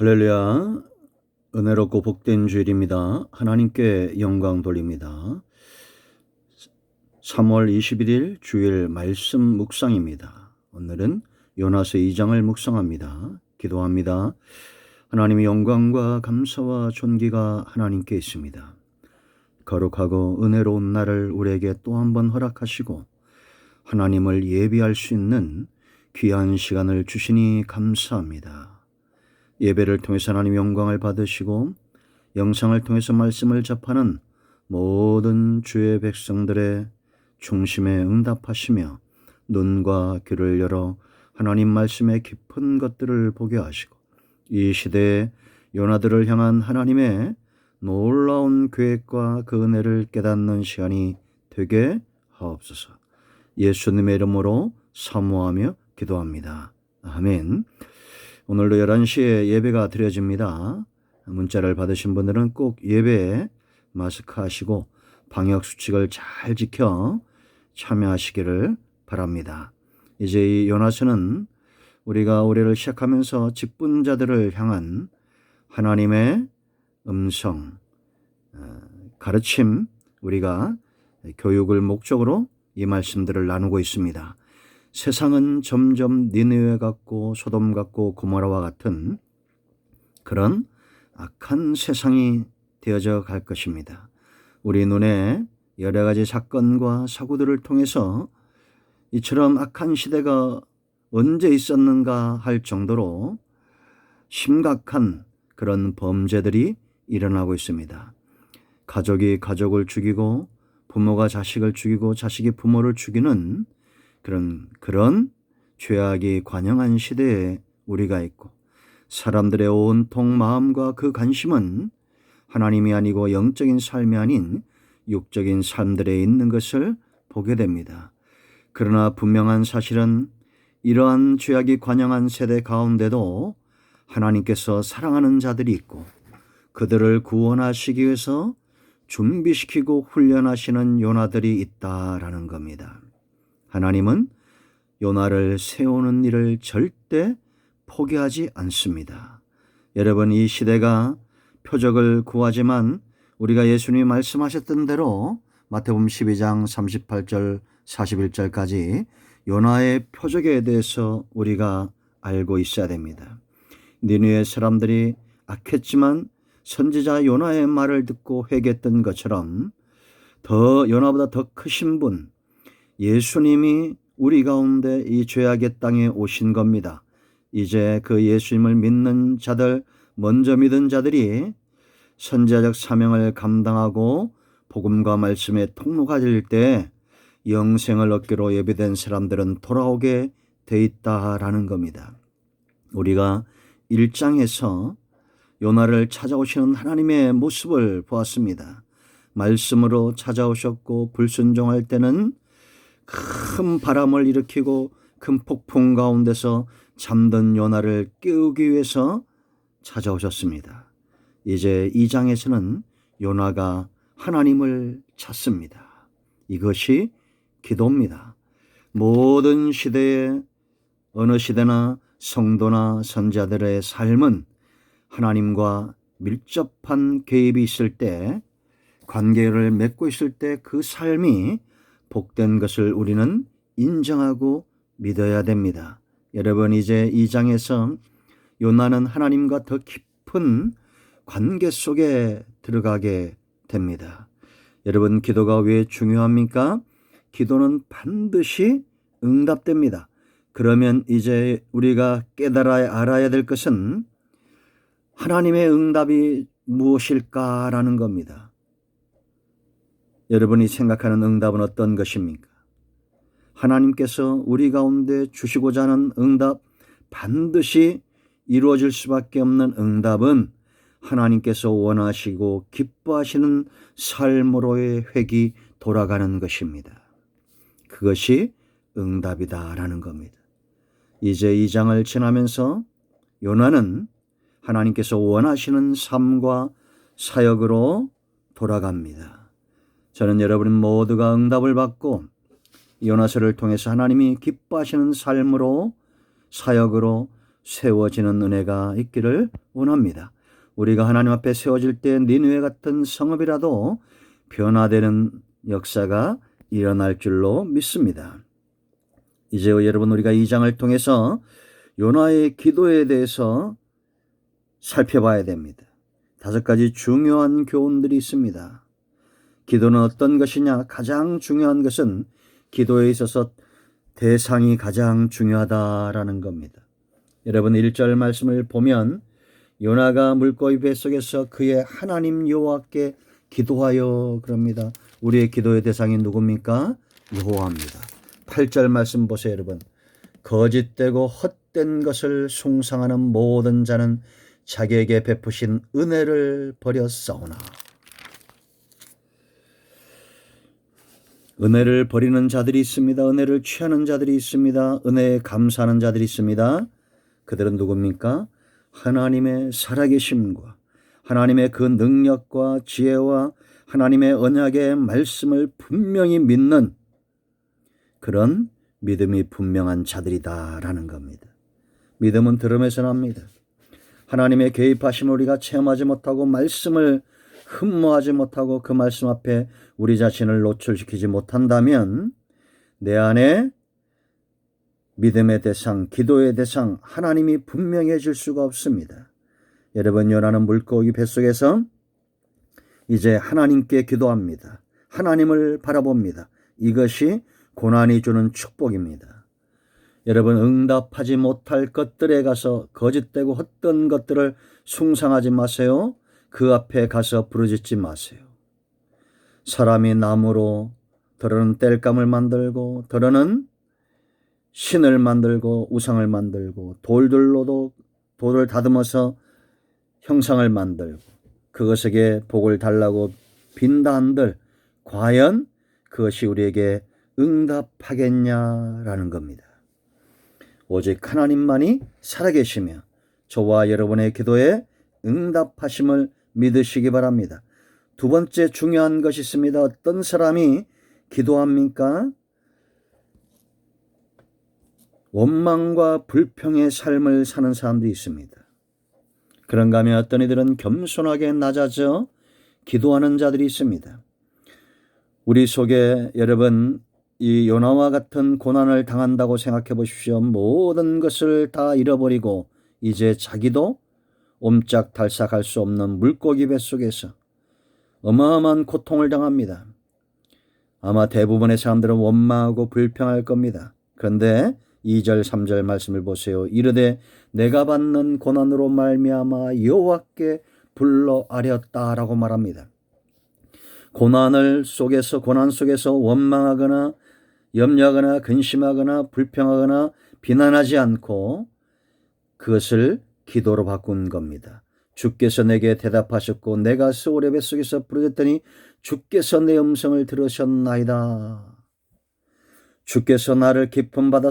할렐루야. 은혜롭고 복된 주일입니다. 하나님께 영광 돌립니다. 3월 21일 주일 말씀 묵상입니다. 오늘은 요나서 2장을 묵상합니다. 기도합니다. 하나님의 영광과 감사와 존귀가 하나님께 있습니다. 거룩하고 은혜로운 날을 우리에게 또 한 번 허락하시고 하나님을 예비할 수 있는 귀한 시간을 주시니 감사합니다. 예배를 통해서 하나님 영광을 받으시고 영상을 통해서 말씀을 접하는 모든 주의 백성들의 중심에 응답하시며 눈과 귀를 열어 하나님 말씀의 깊은 것들을 보게 하시고 이 시대의 요나들을 향한 하나님의 놀라운 계획과 그 은혜를 깨닫는 시간이 되게 하옵소서. 예수님의 이름으로 사모하며 기도합니다. 아멘. 오늘도 11시에 예배가 드려집니다. 문자를 받으신 분들은 꼭 예배에 마스크 하시고 방역수칙을 잘 지켜 참여하시기를 바랍니다. 이제 이 요나서는 우리가 올해를 시작하면서 직분자들을 향한 하나님의 음성, 가르침, 우리가 교육을 목적으로 이 말씀들을 나누고 있습니다. 세상은 점점 니느웨 같고 소돔 같고 고모라와 같은 그런 악한 세상이 되어져 갈 것입니다. 우리 눈에 여러 가지 사건과 사고들을 통해서 이처럼 악한 시대가 언제 있었는가 할 정도로 심각한 그런 범죄들이 일어나고 있습니다. 가족이 가족을 죽이고 부모가 자식을 죽이고 자식이 부모를 죽이는 그런 죄악이 관영한 시대에 우리가 있고 사람들의 온통 마음과 그 관심은 하나님이 아니고 영적인 삶이 아닌 육적인 삶들에 있는 것을 보게 됩니다. 그러나 분명한 사실은 이러한 죄악이 관영한 세대 가운데도 하나님께서 사랑하는 자들이 있고 그들을 구원하시기 위해서 준비시키고 훈련하시는 요나들이 있다라는 겁니다. 하나님은 요나를 세우는 일을 절대 포기하지 않습니다. 여러분, 이 시대가 표적을 구하지만 우리가 예수님이 말씀하셨던 대로 마태복음 12장 38절 41절까지 요나의 표적에 대해서 우리가 알고 있어야 됩니다. 니느웨 사람들이 악했지만 선지자 요나의 말을 듣고 회개했던 것처럼 요나보다 더 크신 분 예수님이 우리 가운데 이 죄악의 땅에 오신 겁니다. 이제 그 예수님을 믿는 자들, 먼저 믿은 자들이 선지자적 사명을 감당하고 복음과 말씀의 통로가 될 때 영생을 얻기로 예비된 사람들은 돌아오게 돼 있다라는 겁니다. 우리가 1장에서 요나를 찾아오시는 하나님의 모습을 보았습니다. 말씀으로 찾아오셨고 불순종할 때는 큰 바람을 일으키고 큰 폭풍 가운데서 잠든 요나를 깨우기 위해서 찾아오셨습니다. 이제 2장에서는 요나가 하나님을 찾습니다. 이것이 기도입니다. 모든 시대에 어느 시대나 성도나 선자들의 삶은 하나님과 밀접한 개입이 있을 때 관계를 맺고 있을 때 그 삶이 복된 것을 우리는 인정하고 믿어야 됩니다. 여러분, 이제 2장에서 요나는 하나님과 더 깊은 관계 속에 들어가게 됩니다. 여러분, 기도가 왜 중요합니까? 기도는 반드시 응답됩니다. 그러면 이제 우리가 알아야 될 것은 하나님의 응답이 무엇일까라는 겁니다. 여러분이 생각하는 응답은 어떤 것입니까? 하나님께서 우리 가운데 주시고자 하는 응답, 반드시 이루어질 수밖에 없는 응답은 하나님께서 원하시고 기뻐하시는 삶으로의 획이 돌아가는 것입니다. 그것이 응답이다라는 겁니다. 이제 2장을 지나면서 요나는 하나님께서 원하시는 삶과 사역으로 돌아갑니다. 저는 여러분 모두가 응답을 받고 요나서를 통해서 하나님이 기뻐하시는 삶으로 사역으로 세워지는 은혜가 있기를 원합니다. 우리가 하나님 앞에 세워질 때 니느웨 같은 성읍이라도 변화되는 역사가 일어날 줄로 믿습니다. 이제 여러분, 우리가 이 장을 통해서 요나의 기도에 대해서 살펴봐야 됩니다. 5가지 중요한 교훈들이 있습니다. 기도는 어떤 것이냐? 가장 중요한 것은 기도에 있어서 대상이 가장 중요하다라는 겁니다. 여러분, 1절 말씀을 보면 요나가 물고기 뱃속에서 그의 하나님 여호와께 기도하여 그럽니다. 우리의 기도의 대상이 누굽니까? 여호와입니다. 8절 말씀 보세요, 여러분. 거짓되고 헛된 것을 숭상하는 모든 자는 자기에게 베푸신 은혜를 버렸사오나. 은혜를 버리는 자들이 있습니다. 은혜를 취하는 자들이 있습니다. 은혜에 감사하는 자들이 있습니다. 그들은 누굽니까? 하나님의 살아계심과 하나님의 그 능력과 지혜와 하나님의 언약의 말씀을 분명히 믿는 그런 믿음이 분명한 자들이다라는 겁니다. 믿음은 들음에서 납니다. 하나님의 개입하심을 우리가 체험하지 못하고 말씀을 흠모하지 못하고 그 말씀 앞에 우리 자신을 노출시키지 못한다면 내 안에 믿음의 대상, 기도의 대상, 하나님이 분명해질 수가 없습니다. 여러분, 요나는 물고기 뱃속에서 이제 하나님께 기도합니다. 하나님을 바라봅니다. 이것이 고난이 주는 축복입니다. 여러분, 응답하지 못할 것들에 가서 거짓되고 헛된 것들을 숭상하지 마세요. 그 앞에 가서 부르짖지 마세요. 사람이 나무로 더러는 땔감을 만들고 더러는 신을 만들고 우상을 만들고 돌들로도 돌을 다듬어서 형상을 만들고 그것에게 복을 달라고 빈다 한들 과연 그것이 우리에게 응답하겠냐라는 겁니다. 오직 하나님만이 살아계시며 저와 여러분의 기도에 응답하심을 믿으시기 바랍니다. 두 번째 중요한 것이 있습니다. 어떤 사람이 기도합니까? 원망과 불평의 삶을 사는 사람들이 있습니다. 그런가 하면 어떤 이들은 겸손하게 낮아져 기도하는 자들이 있습니다. 우리 속에 여러분, 이 요나와 같은 고난을 당한다고 생각해 보십시오. 모든 것을 다 잃어버리고 이제 자기도 옴짝달싹할 수 없는 물고기 뱃속에서 어마어마한 고통을 당합니다. 아마 대부분의 사람들은 원망하고 불평할 겁니다. 그런데 2절 3절 말씀을 보세요. 이르되 내가 받는 고난으로 말미암아 여호와께 불러 아렸다라고 말합니다. 고난 속에서 원망하거나 염려하거나 근심하거나 불평하거나 비난하지 않고 그것을 기도로 바꾼 겁니다. 주께서 내게 대답하셨고 내가 스올의 뱃속에서 부르짖더니 주께서 내 음성을 들으셨나이다. 주께서 나를 깊은 바다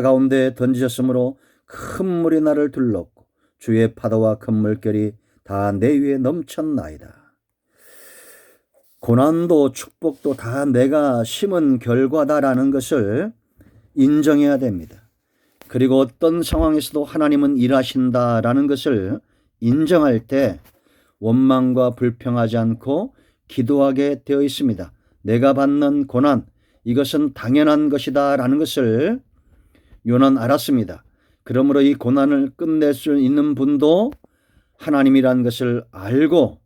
가운데 던지셨으므로 큰 물이 나를 둘렀고 주의 파도와 큰 물결이 다 내 위에 넘쳤나이다. 고난도 축복도 다 내가 심은 결과다라는 것을 인정해야 됩니다. 그리고 어떤 상황에서도 하나님은 일하신다라는 것을 인정할 때 원망과 불평하지 않고 기도하게 되어 있습니다. 내가 받는 고난, 이것은 당연한 것이다 라는 것을 요나는 알았습니다. 그러므로 이 고난을 끝낼 수 있는 분도 하나님이라는 것을 알고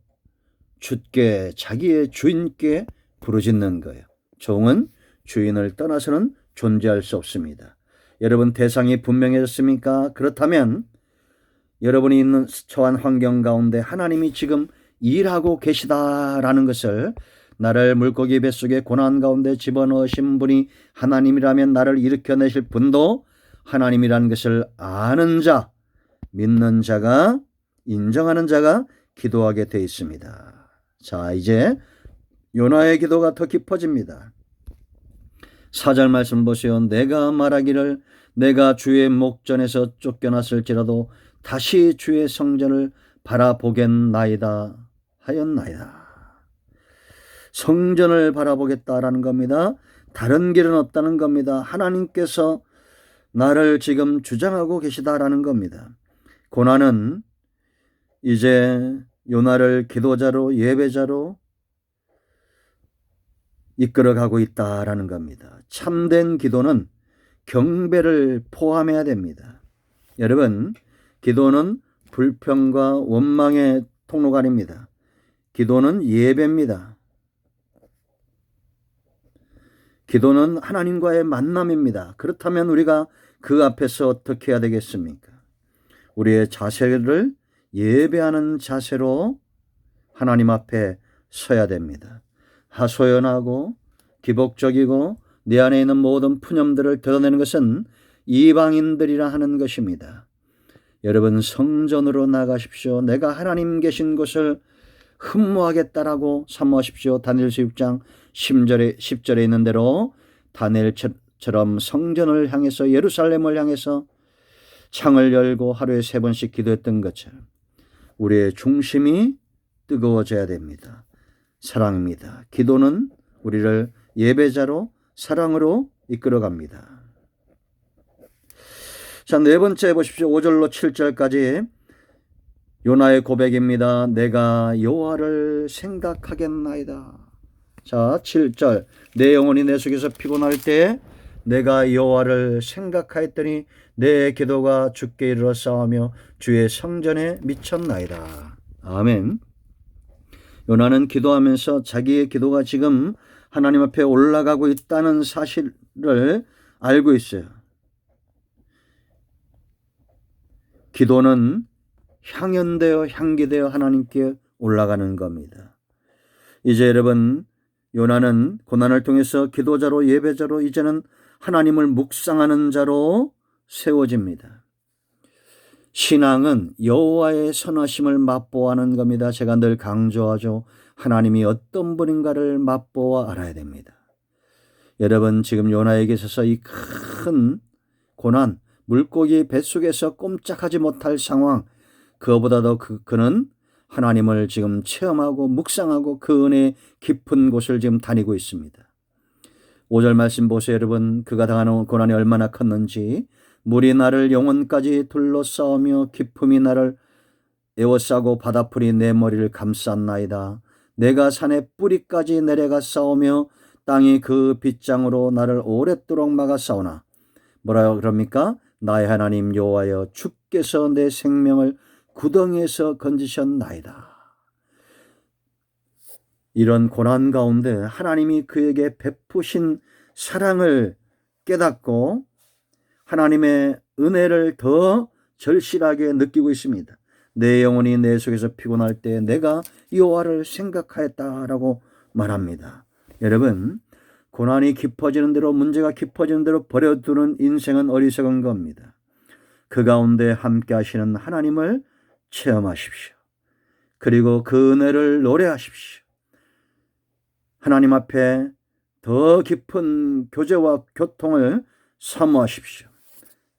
주께, 자기의 주인께 부르짖는 거예요. 종은 주인을 떠나서는 존재할 수 없습니다. 여러분, 대상이 분명해졌습니까? 그렇다면 여러분이 있는 처한 환경 가운데 하나님이 지금 일하고 계시다라는 것을, 나를 물고기 뱃속에 고난 가운데 집어넣으신 분이 하나님이라면 나를 일으켜내실 분도 하나님이라는 것을 아는 자, 믿는 자가, 인정하는 자가 기도하게 되어 있습니다. 자, 이제 요나의 기도가 더 깊어집니다. 4절 말씀 보세요. 내가 말하기를 내가 주의 목전에서 쫓겨났을지라도 다시 주의 성전을 바라보겠나이다 하였나이다. 성전을 바라보겠다라는 겁니다. 다른 길은 없다는 겁니다. 하나님께서 나를 지금 주장하고 계시다라는 겁니다. 고난은 이제 요나를 기도자로 예배자로 이끌어가고 있다라는 겁니다. 참된 기도는 경배를 포함해야 됩니다. 여러분, 기도는 불평과 원망의 통로가 아닙니다. 기도는 예배입니다. 기도는 하나님과의 만남입니다. 그렇다면 우리가 그 앞에서 어떻게 해야 되겠습니까? 우리의 자세를 예배하는 자세로 하나님 앞에 서야 됩니다. 하소연하고 기복적이고 내 안에 있는 모든 푸념들을 드러내는 것은 이방인들이라 하는 것입니다. 여러분, 성전으로 나가십시오. 내가 하나님 계신 곳을 흠모하겠다라고 사모하십시오. 다니엘서 6장 10절에 있는 대로 다니엘처럼 성전을 향해서 예루살렘을 향해서 창을 열고 하루에 3번씩 기도했던 것처럼 우리의 중심이 뜨거워져야 됩니다. 사랑입니다. 기도는 우리를 예배자로 사랑으로 이끌어갑니다. 자, 4번째 보십시오. 5절로 7절까지 요나의 고백입니다. 내가 여호와를 생각하겠나이다. 자, 7절. 내 영혼이 내 속에서 피곤할 때 내가 여호와를 생각하였더니 내 기도가 주께 이르러 싸우며 주의 성전에 미쳤나이다. 아멘. 요나는 기도하면서 자기의 기도가 지금 하나님 앞에 올라가고 있다는 사실을 알고 있어요. 기도는 향연되어 향기되어 하나님께 올라가는 겁니다. 이제 여러분, 요나는 고난을 통해서 기도자로 예배자로 이제는 하나님을 묵상하는 자로 세워집니다. 신앙은 여호와의 선하심을 맛보아하는 겁니다. 제가 늘 강조하죠. 하나님이 어떤 분인가를 맛보아 알아야 됩니다. 여러분, 지금 요나에게 있어서 이 큰 고난, 물고기 뱃속에서 꼼짝하지 못할 상황, 그거보다도 그는 하나님을 지금 체험하고 묵상하고 그 은혜의 깊은 곳을 지금 다니고 있습니다. 5절 말씀 보세요. 여러분, 그가 당하는 고난이 얼마나 컸는지. 물이 나를 영혼까지 둘러싸우며 기품이 나를 에워싸고 바다풀이 내 머리를 감쌌나이다. 내가 산의 뿌리까지 내려가 싸우며 땅이 그 빗장으로 나를 오랫도록 막아싸우나. 뭐라고 그럽니까? 나의 하나님 여호와여, 주께서 내 생명을 구덩이에서 건지셨나이다. 이런 고난 가운데 하나님이 그에게 베푸신 사랑을 깨닫고 하나님의 은혜를 더 절실하게 느끼고 있습니다. 내 영혼이 내 속에서 피곤할 때 내가 여호와를 생각하였다라고 말합니다. 여러분, 고난이 깊어지는 대로, 문제가 깊어지는 대로 버려두는 인생은 어리석은 겁니다. 그 가운데 함께 하시는 하나님을 체험하십시오. 그리고 그 은혜를 노래하십시오. 하나님 앞에 더 깊은 교제와 교통을 사모하십시오.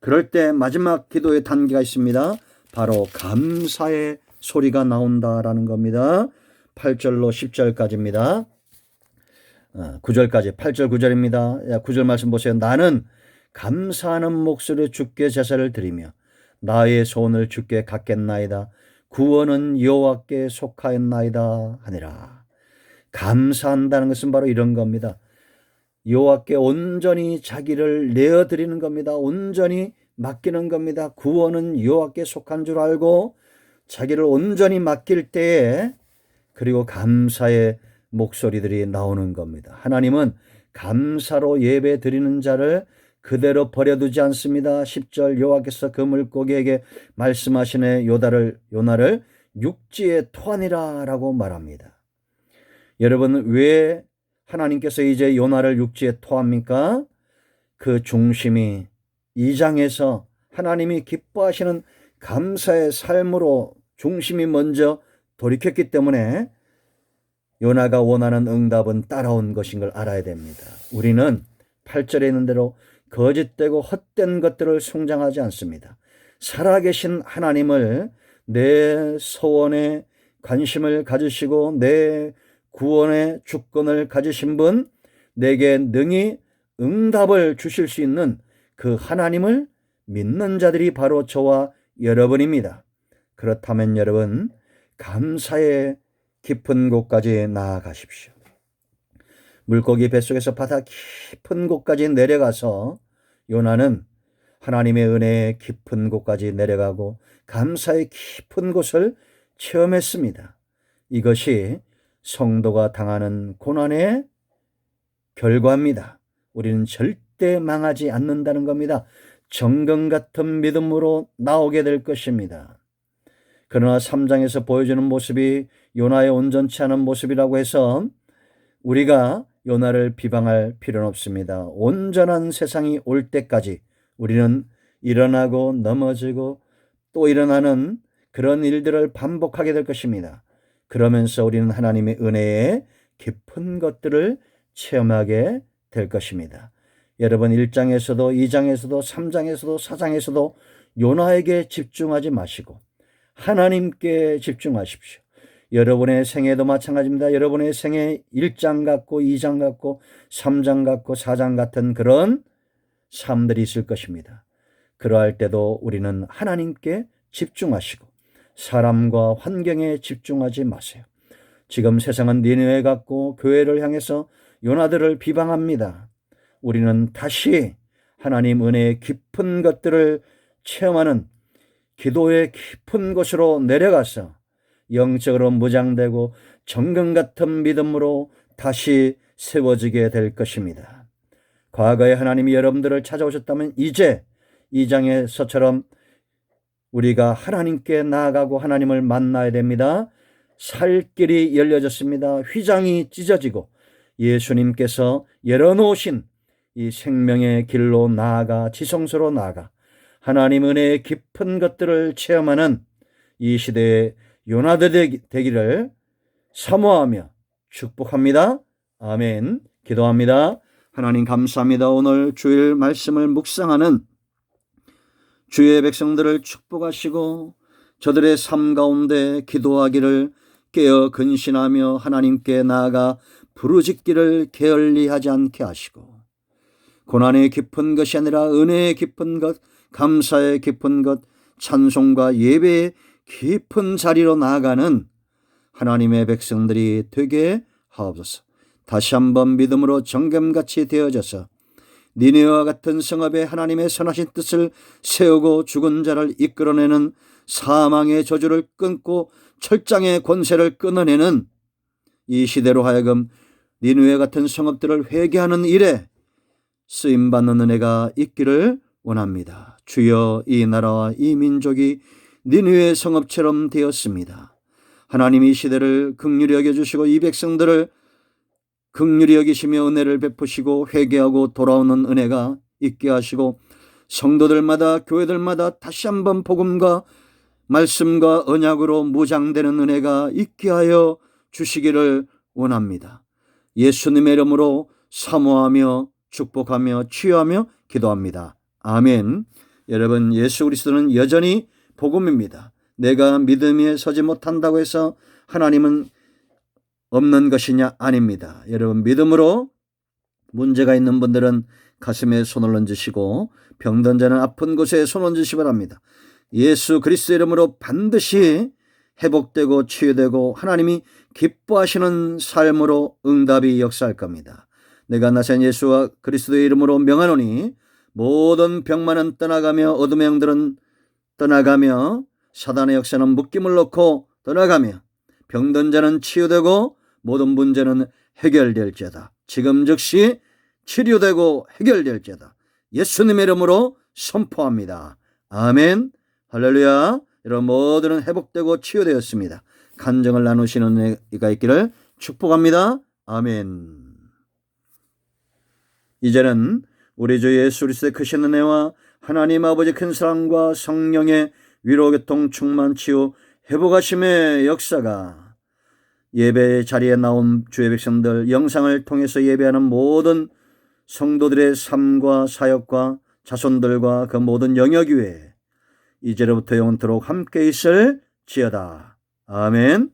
그럴 때 마지막 기도의 단계가 있습니다. 바로 감사의 소리가 나온다라는 겁니다. 8절로 10절까지입니다. 9절까지 8절 9절입니다. 9절 말씀 보세요. 나는 감사하는 목소리로 주께 제사를 드리며 나의 소원을 주께 갖겠나이다. 구원은 여호와께 속하였나이다 하니라. 감사한다는 것은 바로 이런 겁니다. 여호와께 온전히 자기를 내어드리는 겁니다. 온전히 맡기는 겁니다. 구원은 여호와께 속한 줄 알고 자기를 온전히 맡길 때에 그리고 감사의 목소리들이 나오는 겁니다. 하나님은 감사로 예배 드리는 자를 그대로 버려두지 않습니다. 10절 여호와께서 그 물고기에게 말씀하시네 요나를 육지에 토하니라 라고 말합니다. 여러분, 왜 하나님께서 이제 요나를 육지에 토합니까? 그 중심이 2장에서 하나님이 기뻐하시는 감사의 삶으로 중심이 먼저 돌이켰기 때문에 요나가 원하는 응답은 따라온 것인 걸 알아야 됩니다. 우리는 8절에 있는 대로 거짓되고 헛된 것들을 숭장하지 않습니다. 살아계신 하나님을 내 소원에 관심을 가지시고 내 구원의 주권을 가지신 분, 내게 능히 응답을 주실 수 있는 그 하나님을 믿는 자들이 바로 저와 여러분입니다. 그렇다면 여러분, 감사의 깊은 곳까지 나아가십시오. 물고기 뱃속에서 바다 깊은 곳까지 내려가서 요나는 하나님의 은혜의 깊은 곳까지 내려가고 감사의 깊은 곳을 체험했습니다. 이것이 성도가 당하는 고난의 결과입니다. 우리는 절대 망하지 않는다는 겁니다. 정금 같은 믿음으로 나오게 될 것입니다. 그러나 3장에서 보여주는 모습이 요나의 온전치 않은 모습이라고 해서 우리가 요나를 비방할 필요는 없습니다. 온전한 세상이 올 때까지 우리는 일어나고 넘어지고 또 일어나는 그런 일들을 반복하게 될 것입니다. 그러면서 우리는 하나님의 은혜의 깊은 것들을 체험하게 될 것입니다. 여러분 1장에서도 2장에서도 3장에서도 4장에서도 요나에게 집중하지 마시고 하나님께 집중하십시오. 여러분의 생애도 마찬가지입니다. 여러분의 생애 1장 같고 2장 같고 3장 같고 4장 같은 그런 삶들이 있을 것입니다. 그러할 때도 우리는 하나님께 집중하시고 사람과 환경에 집중하지 마세요. 지금 세상은 니느웨 같고 교회를 향해서 요나들을 비방합니다. 우리는 다시 하나님 은혜의 깊은 것들을 체험하는 기도의 깊은 곳으로 내려가서 영적으로 무장되고 정금 같은 믿음으로 다시 세워지게 될 것입니다. 과거에 하나님이 여러분들을 찾아오셨다면 이제 2장에서처럼 우리가 하나님께 나아가고 하나님을 만나야 됩니다. 살 길이 열려졌습니다. 휘장이 찢어지고 예수님께서 열어놓으신 이 생명의 길로 나아가 지성소로 나아가 하나님 은혜의 깊은 것들을 체험하는 이 시대의 요나들 되기를 사모하며 축복합니다. 아멘. 기도합니다. 하나님 감사합니다. 오늘 주일 말씀을 묵상하는 주의 백성들을 축복하시고 저들의 삶 가운데 기도하기를 깨어 근신하며 하나님께 나아가 부르짖기를 게을리하지 않게 하시고 고난의 깊은 것이 아니라 은혜의 깊은 것, 감사의 깊은 것, 찬송과 예배의 깊은 자리로 나아가는 하나님의 백성들이 되게 하옵소서. 다시 한번 믿음으로 정금같이 되어져서 니느웨와 같은 성읍에 하나님의 선하신 뜻을 세우고 죽은 자를 이끌어내는 사망의 저주를 끊고 철장의 권세를 끊어내는 이 시대로 하여금 니느웨 같은 성읍들을 회개하는 일에 쓰임받는 은혜가 있기를 원합니다. 주여, 이 나라와 이 민족이 니느웨 성읍처럼 되었습니다. 하나님 이 시대를 긍휼히 여겨주시고 이 백성들을 긍휼히 여기시며 은혜를 베푸시고 회개하고 돌아오는 은혜가 있게 하시고 성도들마다 교회들마다 다시 한번 복음과 말씀과 언약으로 무장되는 은혜가 있게 하여 주시기를 원합니다. 예수님의 이름으로 사모하며 축복하며 치유하며 기도합니다. 아멘. 여러분, 예수 그리스도는 여전히 복음입니다. 내가 믿음에 서지 못한다고 해서 하나님은 없는 것이냐? 아닙니다. 여러분, 믿음으로 문제가 있는 분들은 가슴에 손을 얹으시고 병든 자는 아픈 곳에 손 얹으시기 바랍니다. 예수 그리스도 이름으로 반드시 회복되고 치유되고 하나님이 기뻐하시는 삶으로 응답이 역사할 겁니다. 내가 나신 예수와 그리스도의 이름으로 명하노니 모든 병만은 떠나가며 어둠의 영들은 떠나가며 사단의 역사는 묶임을 놓고 떠나가며 병든 자는 치유되고 모든 문제는 해결될지어다. 지금 즉시 치료되고 해결될지어다. 예수님의 이름으로 선포합니다. 아멘. 할렐루야. 여러분 모두는 회복되고 치유되었습니다. 간증을 나누시는 은혜가 있기를 축복합니다. 아멘. 이제는 우리 주 예수 그리스도의 크신 은혜와 하나님 아버지 큰 사랑과 성령의 위로 교통 충만 치유 회복하심의 역사가 예배 자리에 나온 주의 백성들, 영상을 통해서 예배하는 모든 성도들의 삶과 사역과 자손들과 그 모든 영역 위에 이제로부터 영원토록 함께 있을지어다. 아멘.